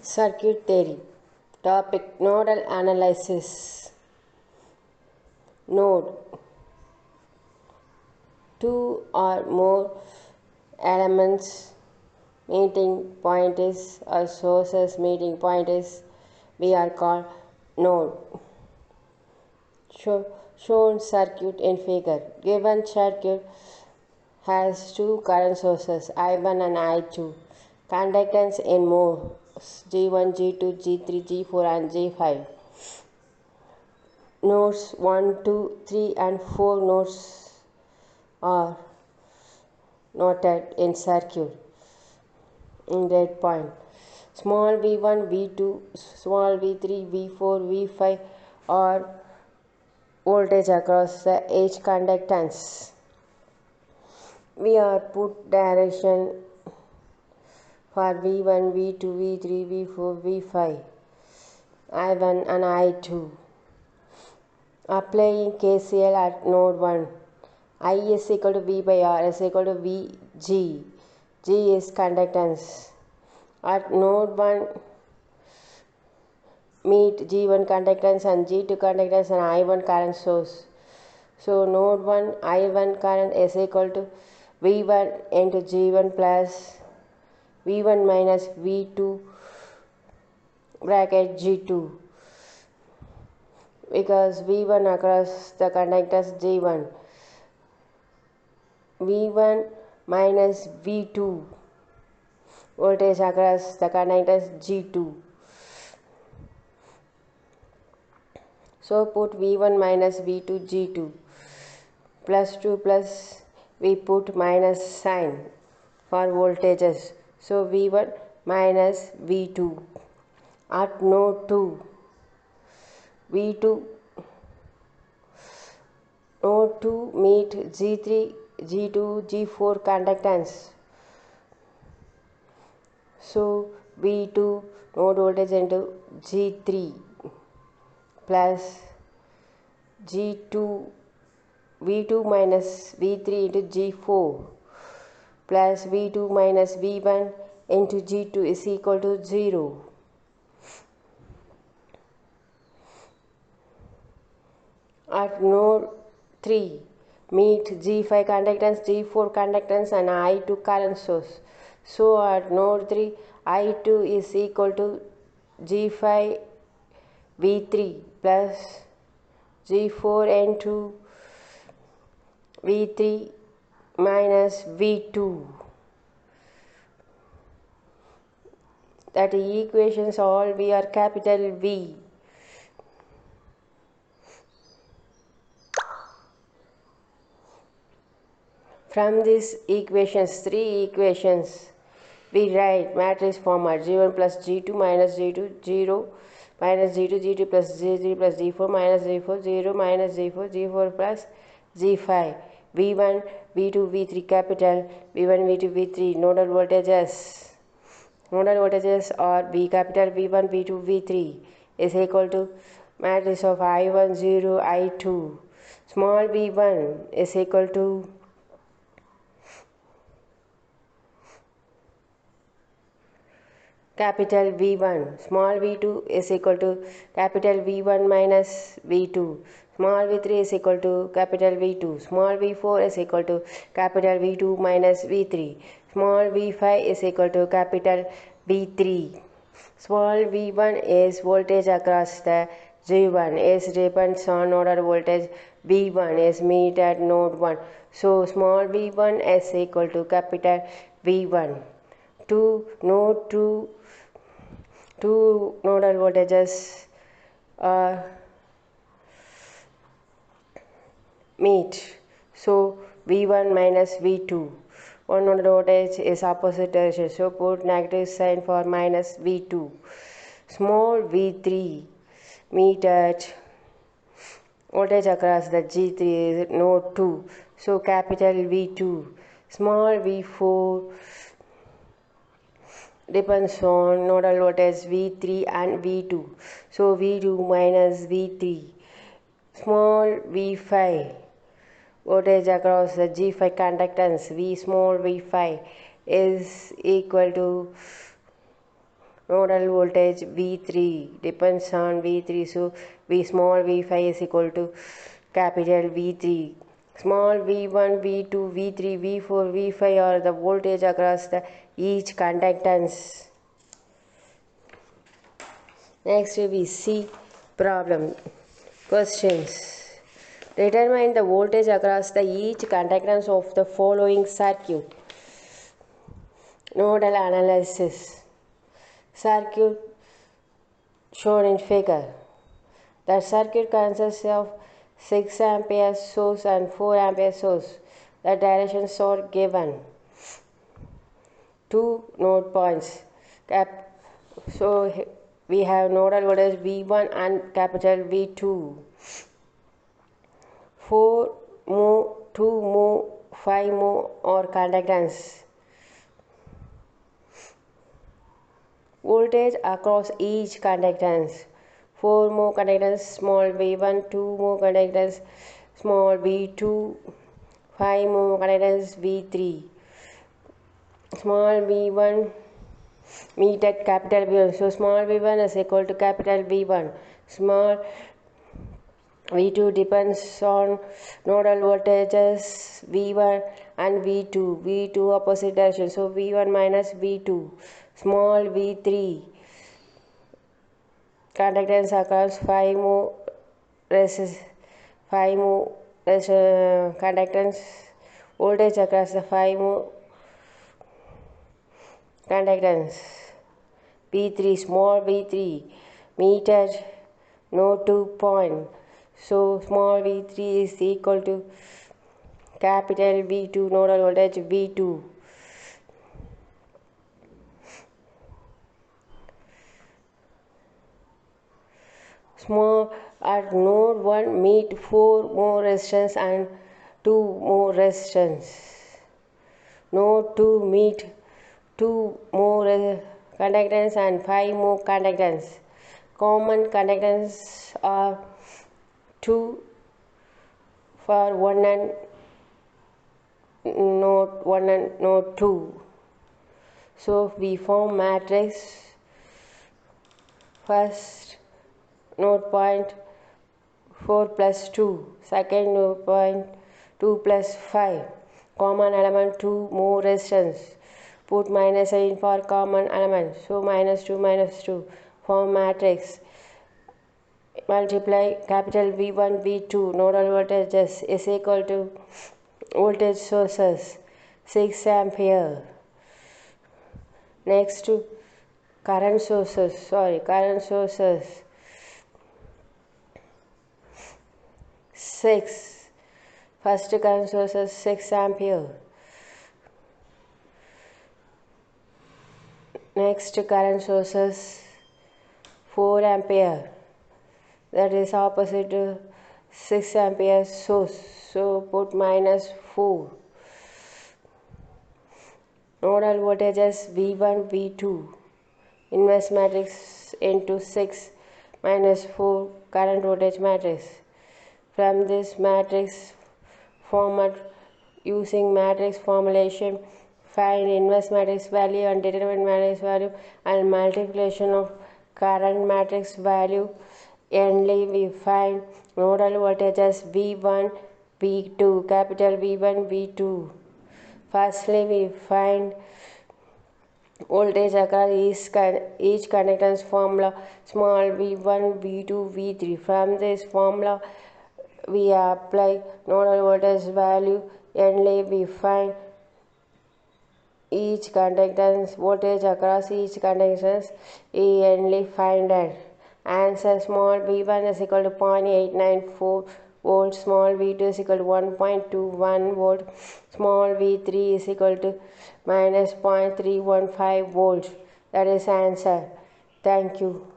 Circuit theory. Topic: Nodal analysis. Node: two or more elements meeting points or sources meeting points we are called node. Shown circuit in figure. Given circuit has two current sources I1 and I2. Conductance in modes G1, G2, G3, G4 and G5. Nodes 1, 2, 3 and 4 nodes are noted in circuit in that point. Small v1, v2, small v3, v4, v5 are voltage across the each conductance. We are put direction for v1, v2, v3, v4, v5, I1 and I2. Applying KCL at node 1. I is equal to V by R is equal to Vg. G is conductance. At node 1 meet G1 conductance and G2 conductance and I1 current source. So node 1 I1 current is equal to V1 into G1 plus V1 minus V2 bracket G2, because V1 across the conductance G1. V1 minus V2 voltage across the conductance G2. So put V1 minus V2 G2 plus 2 plus we put minus sign for voltages. So V1 minus V2 at node 2. V2 node 2 meet G3, G2, G4 conductance. So V2 node voltage into G3 plus G2 V2 minus V3 into G4 plus V2 minus V1 into G2 is equal to 0. At node 3 meet G5 conductance, G4 conductance and I2 current source. So at node 3 I2 is equal to G5 V3 plus G4 into V3 minus V2. That equations all we are capital V. From these equations, three equations, we write matrix format G1 plus G2 minus G2 0 minus G2 G2 plus G3 plus G4 minus G4 0 minus G4 G4 plus G5 V1 V2 V3 capital V1 V2 V3 nodal voltages. Nodal voltages are V capital V1 V2 V3 is equal to matrix of I1 0 I2. Small v1 is equal to capital V1. Small v2 is equal to capital V1 minus V2. Small v3 is equal to capital V2. Small v4 is equal to capital V2 minus V3. Small v5 is equal to capital V3. Small v1 is voltage across the G1 is depends on nodal voltage V1 is meet at node 1. So small v1 is equal to capital V1. Node 2 two nodal voltages are meet. So V1 minus V2. One nodal voltage is opposite direction. So put negative sign for minus V2. Small V3 meet at voltage across the G3 is node 2. So capital V2. Small V4 depends on nodal voltage V3 and V2. So V2 minus V3. Small V5 voltage across the G5 conductance V small v5 is equal to nodal voltage V3 depends on V3, so small v5 is equal to capital V3. Small v1, v2, v3, v4, v5 are the voltage across the each conductance. Next we see problem. Questions. Determine the voltage across the each conductance of the following circuit. Nodal analysis circuit shown in figure. The circuit consists of 6 ampere source and 4 ampere source. The directions are given. 2 node points. So we have nodal voltage V1 and capital V2. 4 more, 2 more, 5 more or conductance. Voltage across each conductance. 4 more conductance small v1, 2 more conductance small v2, 5 more conductance v3. Small v1 meet at capital V1. So small v1 is equal to capital V1. Small v2 depends on nodal voltages v1 and v2. v2 opposite direction, so v1 minus v2. Small v3 conductance across 5 more conductance. Voltage across the 5 more conductance. V3 small v3 meter node 2 point. So small v3 is equal to capital V2 nodal voltage V2. Small at node 1 meet 4 more resistance and 2 more resistance. Node 2 meet 2 more conductance and 5 more conductance. Common conductance are 2 for 1 and node 2. So we form matrix. First node point 4 plus 2, second node point 2 plus 5. Common element 2 more resistance. Put minus sign for common element. So minus 2 form matrix. Multiply capital V1 V2 nodal voltages is equal to voltage sources 6 ampere. Next to current sources 6. First current source is 6 ampere. Next current source is 4 ampere. That is opposite to 6 ampere source. So put minus 4. Nodal voltages V1, V2. Inverse matrix into 6 minus 4 current voltage matrix. From this matrix format, using matrix formulation, find inverse matrix value and determinant matrix value and multiplication of current matrix value. Endly we find nodal voltages V1, V2, capital V1, V2. Firstly we find voltage across each conductance formula small v1, v2, v3. From this formula we apply nodal voltage value. Endly we find each conductance voltage across each conductance. Endly find it. Answer small v1 is equal to 0.894 volt, small v2 is equal to 1.21 volt, small v3 is equal to minus 0.315 volts. That is answer. Thank you.